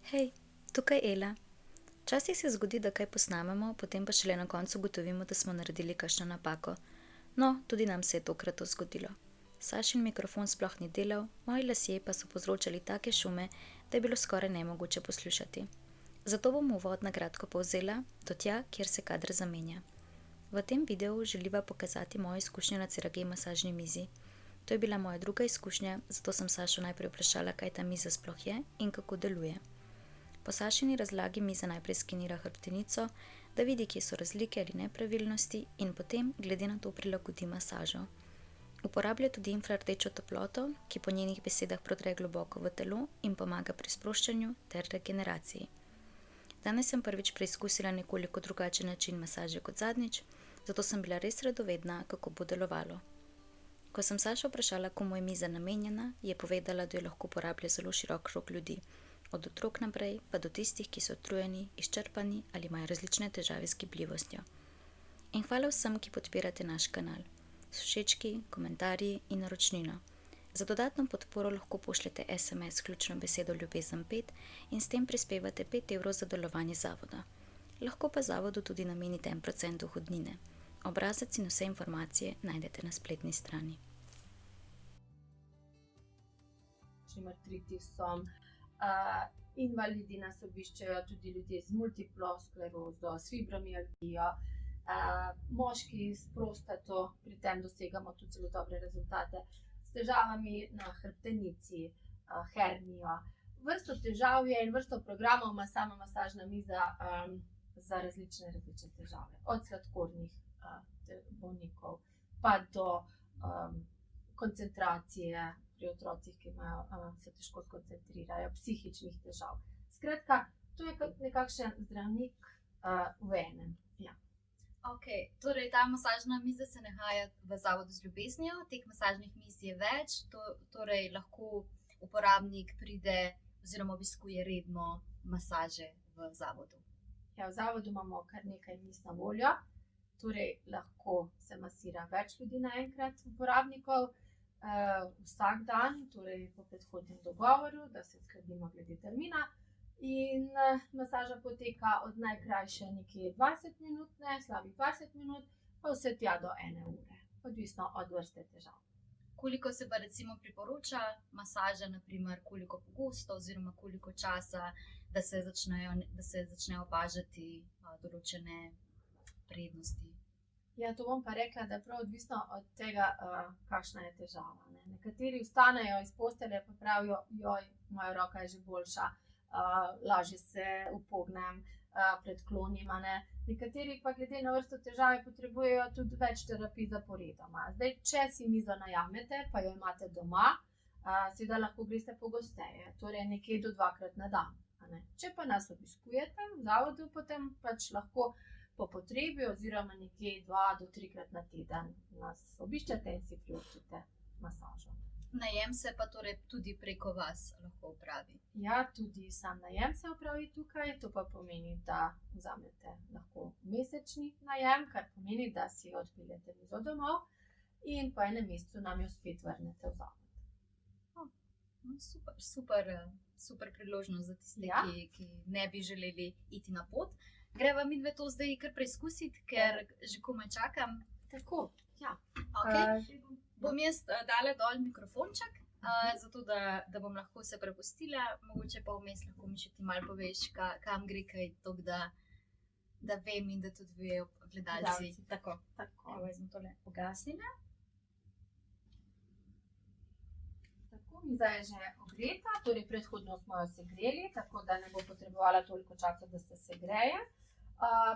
Hej, tukaj Ela. Včasih se zgodi, da kaj posnamemo, potem pa šele na koncu ugotovimo, da smo naredili kakšno napako. No, tudi nam se je tokrat to zgodilo. Sašin mikrofon sploh ni delal, moji lasje pa so povzročali take šume, da je bilo skoraj nemogoče poslušati. Zato bom uvod na kratko povzela do tja, kjer se kadr zamenja. V tem videu želiva pokazati mojo izkušnjo na CRG masažni mizi. To je bila moja druga izkušnja, zato sem Sašo najprej vprašala, kaj ta miza sploh je in kako deluje. Po Sašini razlagi miza najprej skenira hrbtenico, da vidi, kje so razlike ali nepravilnosti in potem glede na to prilagodi masažo. Uporablja tudi infrardečo toploto, ki po njenih besedah prodre globoko v telo in pomaga pri sproščanju ter regeneraciji. Danes sem prvič preizkusila nekoliko drugačen način masaže kot zadnjič, zato sem bila res radovedna, kako bo delovalo. Ko sem Sašo vprašala, komu je miza namenjena, je povedala, da jo lahko uporablja zelo širok krog ljudi. Od otrok naprej pa do tistih, ki so utrujeni, izčrpani ali imajo različne težave z gibljivostjo. In hvala vsem, ki podpirate naš kanal. S všečki, komentarji in naročnino. Za dodatno podporo lahko pošljete SMS s ključno besedo ljubezen 5 in s tem prispevate 5 evrov za delovanje zavoda. Lahko pa zavodu tudi namenite 1% dohodnine. Obrazec in vse informacije najdete na spletni strani. Artritisom. Invalidi nas obiščejo tudi ljudje z multiplo sklerozo, s fibromialgijo, moški s prostato, pri tem dosegamo tudi zelo dobre rezultate, s težavami na hrbtenici, hernijo. Vrsto težav je in vrsto programov ima sama masažna miza za različne težave. Od sladkornih bolnikov pa do koncentracije pri otrocih, ki se težko skoncentrirajo, psihičnih težav. Skratka, to je nekakšen zdravnik v enem. Ja. Okej, torej ta masažna miza se nahaja v Zavodu z ljubeznijo, teh masažnih miz je več, torej lahko uporabnik pride oziroma obiskuje redno masaže v zavodu. Ja, v zavodu imamo kar nekaj miz na voljo, torej lahko se masira več ljudi naenkrat, uporabnikov, vsak dan, torej po predhodnem dogovoru, da se uskladimo glede termina. In masaža poteka od najkrajše nekje 20-minutne, slabih 20 minut, pa vse tja do 1 ure, odvisno od vrste težav. Koliko se pa recimo priporoča masaža, na primer, koliko pogosto oziroma koliko časa, da se začnejo opažati določene prednosti? Ja, to bom pa rekla, da je prav odvisno od tega, kakšna je težava, ne. Nekateri vstanejo iz postelje pa pravijo: "Joj, moja roka je že boljša, lažje se upognem, predklonim, a ne." Nekateri pa glede na vrsto težave potrebujejo tudi več terapij zaporedoma. Zdaj, če si mizo najamete, pa jo imate doma, seveda lahko greste pogosteje, torej nekje do 2-krat na dan, a ne. Če pa nas obiskujete v zavodu, potem pač lahko po potrebi oziroma nekje 2 do 3-krat na teden nas obiščete in si privoščite masažo. Najem se pa torej tudi preko vas lahko opravi? Ja, tudi sam najem se opravi tukaj, to pa pomeni, da vzamete lahko mesečni najem, kar pomeni, da si odpeljete mizo domov in po enem mesecu nam jo spet vrnete v zavod. Super priložnost za tiste, Ja. ki ne bi želeli iti na pot. Greva midve to zdaj kar preizkusiti, ker že komaj čakam. Tako, ja. Okej. Bom jaz dala dol mikrofonček, zato da bom lahko se prepustila, mogoče pa vmes lahko mi še ti malo poveš, kam gre kaj, toliko da vem in da tudi vejo gledalci. Gledalci. Tako. Tako. Evo, jaz bom tole pogasnila. Tako, miza je že ogreta, torej predhodno smo jo segreli, tako da ne bo potrebovala toliko časa, da se segreje.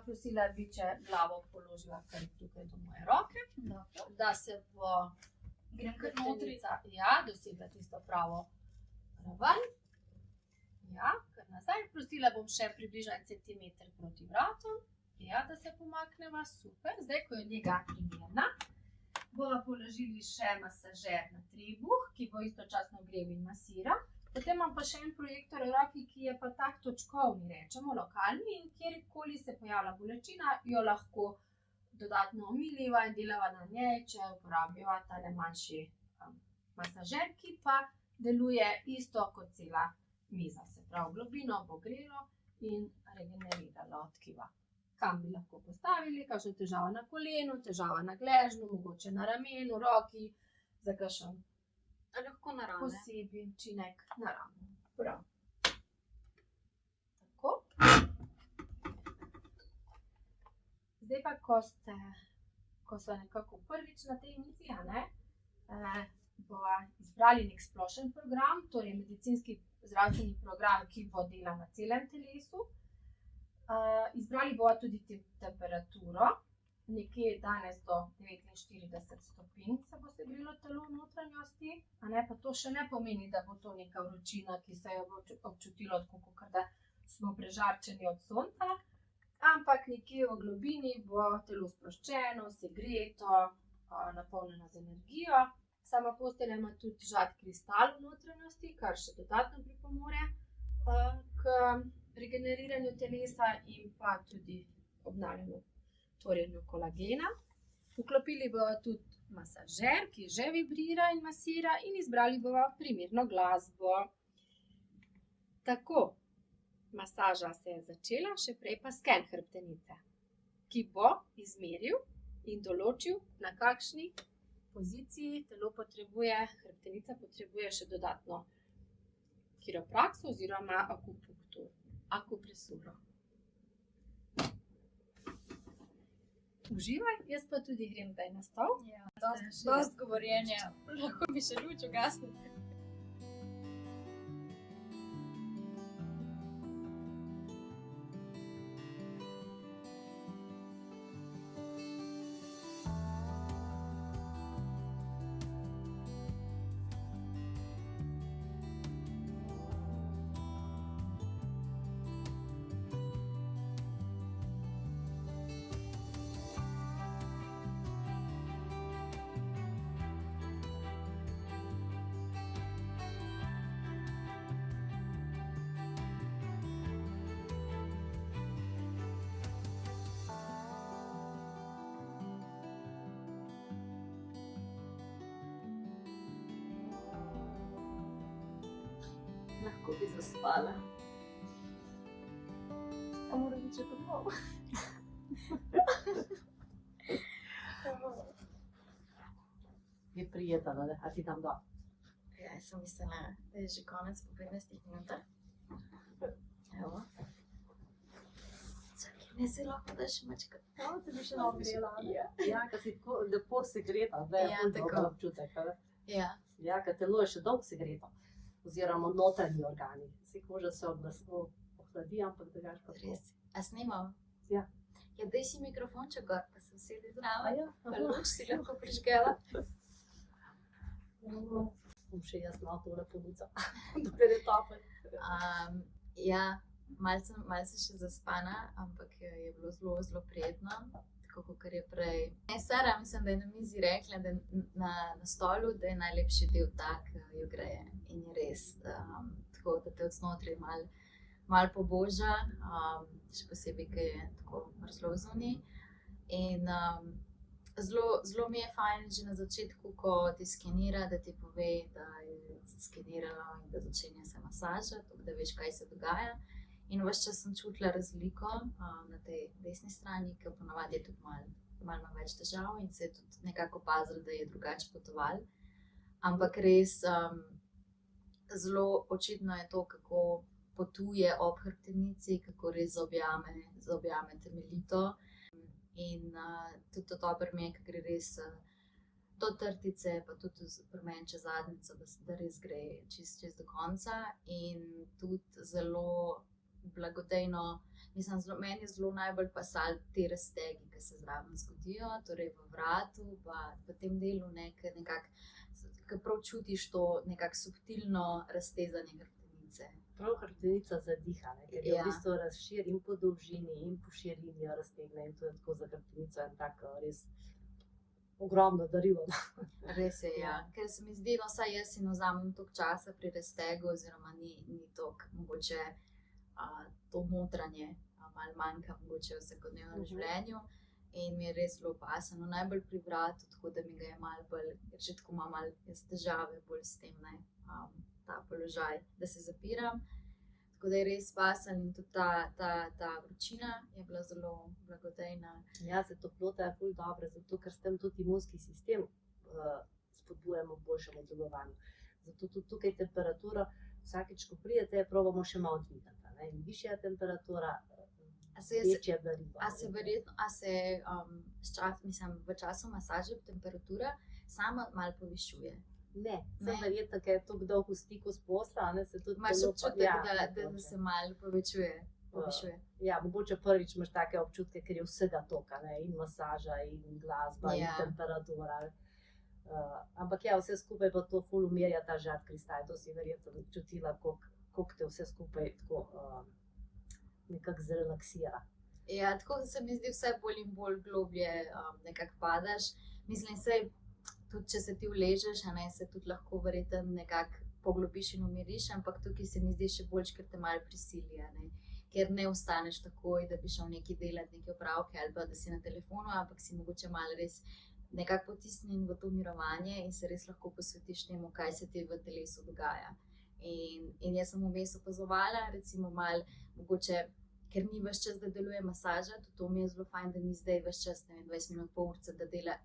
Prosila bi, če glavo položila kar tukaj do moje roke, da se bo Grem kar notri. hrbtenica, dosegla tisto pravo raven. Ja, kar nazaj. Prosila bom še približno 1 centimeter proti vratom. Ja, da se pomakneva, super. Zdaj, ko je nega primerna, bova položili še masažer na trebuh, ki bo istočasno grel in masira. Potem imam pa še en projektor v roki, ki je pa tak točkovni, rečemo, lokalni, in kjerkoli se pojavlja bolečina, jo lahko dodatno omiliva in delava na njej, če uporabiva tale manjši masažer, ki pa deluje isto kot cela mizo, se pravi globino bo grelo in regeneriralo tkiva. Kam bi lahko postavili, kakšna težava na kolenu, težava na gležnju, mogoče na ramenu, roki, za kakšen Lahko na rame. posebej učinek na ramo. Prav. Tako. Zdaj pa, ko so nekako prvič na tej misiji, bova izbrali nek splošen program, torej medicinski zdravstveni program, ki bo delal na celem telesu. Izbrali bova tudi temperaturo, nekje danes do 49 stopinj se bo segrelo telo v notranjosti, pa to še ne pomeni, da bo to neka vročina, ki se jo bo občutilo tako, kot da smo prežarčeni od sonca, ampak nekje v globini bo telo sproščeno, segreto, napolnjeno z energijo. Sama postelja ima tudi žad kristal v notranjosti, kar še dodatno pripomore k regeneriranju telesa in pa tudi obnavljanju tvorjenju kolagena. Vklopili bomo tudi masažer, ki že vibrira in masira, in izbrali bomo primerno glasbo. Tako, masaža se je začela, še prej pa sken hrbtenice, ki bo izmeril in določil, na kakšni poziciji telo potrebuje, hrbtenica potrebuje še dodatno kiroprakso oziroma akupresuro. Uživaj, jaz pa tudi grem zdaj na stol. Ja, dosti govorjenja. Lahko bi še luč ugasnili. Lahko bi zaspala. A moram biti še domov? Je prijetno, ne? A ti dam dol. Ja, jaz sem mislila, da je že konec po 15 minutah. Evo. Čakaj, ne si lahko da še mačka. Se bi še ogrela. Ja, ker si tako lepo segreta, da je Ja, ful tako. dober občutek. A ne? Ja, Ja, ker telo je še dolgo segreto. Oziroma notranji organi. Si koža se ohladi, ampak drugače pa tako. res. A snimal? Ja. Ja, daj si mikrofonček gor, pa sem sedi z nama. Ja, Pa luč si lahko prižgela. Bom še jaz malo tole ponuca, dokler je topel. Ja, malce še zaspana, ampak je bilo zelo, zelo prijetno. Tako kot je prej. Sara, mislim, da je na mizi rekla, da na stolu, da je najlepši del ta, ki jo greje. In je res, tako da te od znotraj malo poboža, še posebej, ker je tako mrzlo zunaj. In zelo mi je fajn že na začetku, ko ti skenira, da ti pove, da je skeniralo in da začenja se masaža, tako da veš, kaj se dogaja. In ves čas sem čutila razliko na tej desni strani, ker ponavadi je tudi malo več težav in se je tudi nekako opazilo, da je drugače potoval. Ampak res zelo očitno je to, kako potuje ob hrbtenici, kako res zaobjame temeljito. In tudi to dobro mi je, ker gre res do trtice, pa tudi pri meni čez zadnjico, da res gre čist do konca. In tudi zelo blagodejno, meni je zelo najbolj pasal te raztegi, ki se zraven zgodijo, torej v vratu, pa v tem delu nekako, ki prav čutiš to nekako subtilno raztezanje hrbtenice. Prav hrbtenica zadiha, ne? Ker je Ja. v bistvu razširi in po dolžini in po širini jo raztegne in to je tako za hrbtenico en tak res ogromno darilo. Res je, ja. Ker se mi zdi, no, saj jaz si ne vzamem toliko časa pri raztegu, oziroma ni toliko mogoče to notranje malo manjka mogoče v vsakodnevnem življenju. In mi je res zelo pasano, najbolj pri vratu, tako da mi ga je malo bolj, ker že tako imam malo težave bolj s tem, ta položaj, da se zapiram. Tako da je res pasal in tudi ta vročina je bila zelo blagodejna. Ja, se toplota je ful dobra, zato ker s tem tudi imunski sistem spodbujamo k boljšemu delovanju. Zato tudi tukaj temperatura, vsakič, ko pridete, probamo še malo dvigati, ne. In višja temperatura, večja darila. V času masaže temperatura sama malo povišuje. Ne, sem verjetno, ker je tako dolgo v stiku s posla, ne, se tudi Imaš telo občutek, da se malo povišuje. Ja, mogoče prvič imaš take občutke, ker je vsega toka, ne, in masaža, in glasba, in temperatura. Ampak ja, vse skupaj pa to ful umirja ta žad kristal, to si verjetno čutila, koliko te vse skupaj tako nekako zrelaksira. Ja, tako se mi zdi vse bolj in bolj globlje nekako padaš. Mislim, sej, tudi če se ti uležeš, a ne, se tudi lahko verjetno nekako poglobiš in umiriš, ampak tukaj se mi zdi še bolj, ker te malo prisili, a ne. Ker ne ostaneš takoj, da bi šel nekaj delati, neke opravke ali pa da si na telefonu, ampak si mogoče malo res nekako potisnjen v to mirovanje in se res lahko posvetiš temu, kaj se ti v telesu dogaja. In jaz sem vmes opazovala, recimo malo, mogoče, ker ni ves čas, da deluje masaža, tudi to mi je zelo fajn, da ni zdaj ves čas, ne vem, 20 minut, pol urce, da dela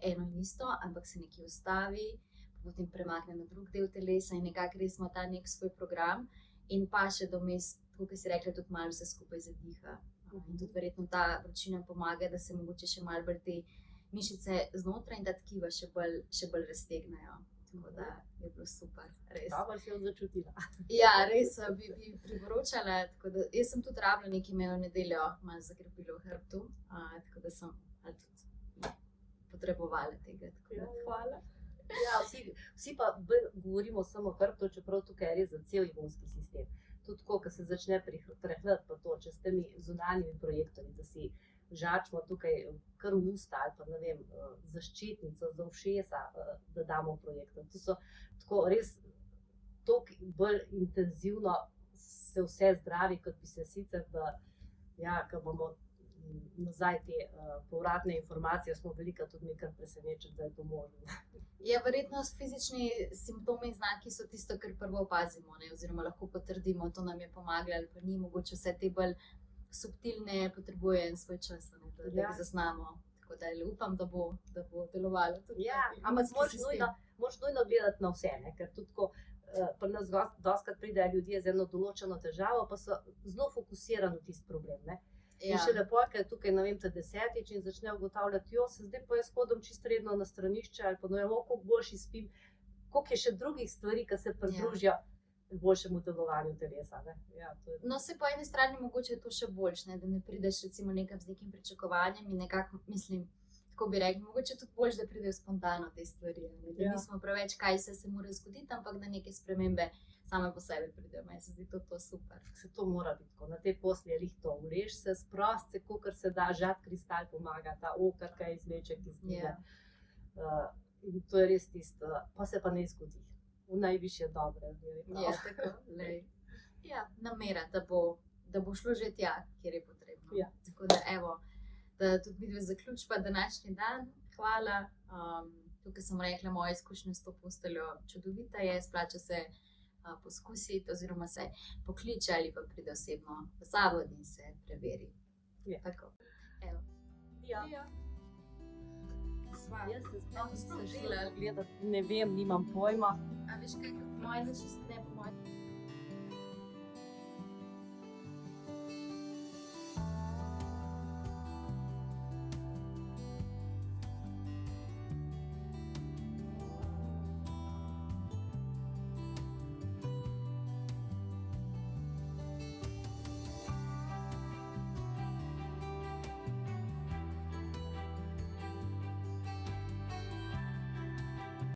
eno in isto, ampak se nekje ustavi, potem premakne na drug del telesa in nekako res ima ta nek svoj program in pa še da vmes, tako kot si rekla, tudi malo vse skupaj zadiha. In tudi verjetno ta vročina pomaga, da se mogoče še malo bolj te mišice znotraj in ta tkiva še bolj raztegnejo. Tako da je bilo super, res. Dobro si jo začutila. Ja, res bi priporočala, tako da jaz sem tudi rabila nekaj, me v nedeljo malo zagrabilo v hrbtu, tako da sem tudi potrebovala tega, tako da hvala. Ja, vsi pa bolj govorimo samo o hrbtu, čeprav tukaj je res za cel imunski sistem. Tudi tako, ko se začne prehlad pa to, če s temi zunanjimi projektorji, da si žačimo tukaj kar v usta ali pa ne vem, zaščitnico za ušesa, da damo projektor. To so tako res toliko bolj intenzivno se vse zdravi, kot bi se sicer, da ja, ko bomo nazaj te povratne informacije, smo veliko tudi mi kar presenečeni, da je to možno. Ja, verjetno fizični simptomi in znaki so tisto, kar prvo opazimo, ne, oziroma lahko potrdimo, to nam je pomagalo ali pa ni, mogoče vse te bolj subtilne potrebuje en svoj čas, ne, da jih zaznamo. Tako da upam, da bo delovalo tudi. Ja, ampak moraš nujno gledati na vse, ne, ker tudi ko pri nas dostikrat pridejo ljudje z eno določeno težavo, pa so zelo fokusirani v tisti problem, ne. In šele pol, ker je tukaj, ne vem, ta desetič in začne ugotavljati, zdaj pa jaz hodim čisto redno na stranišče ali pa ne vem, koliko boljši spim, koliko je še drugih stvari, ki se pridružijo boljšemu delovanju telesa, ne. Ja, to je... No, se po eni strani mogoče je to še boljše, ne, da ne prideš recimo nekam z nekim pričakovanjem in nekako, mislim, tako bi rekli, mogoče tudi boljše, da pridejo spontano te stvari, ne, da nismo preveč, kaj se mora zgoditi, ampak da neke spremembe same po sebi pridejo. Meni se zdi to super. Se to mora biti tako, na te posli je lih to, ulež se, sprost se, kolikor se da, žad kristal pomaga, ta okarka izvleček iz njega. In to je res tisto, pa se pa ne zgodi. V najvišje dobre. Ja, tako, lej. Ja, namera, da bo šlo že tja, kjer je potrebno. Ja. Tako da evo, da tudi vidva zaključba današnji dan. Hvala. Tukaj sem rekla, moja izkušnja s to posteljo čudovita je, splača se poskusiti oziroma se pokliče ali pa pride osebno v zavod in se preveri. Ja. Tako, evo. Ja. Jaz se sploh nisem šla gledati, ne vem, nimam pojma. A veš kaj, moje začist ne po moje.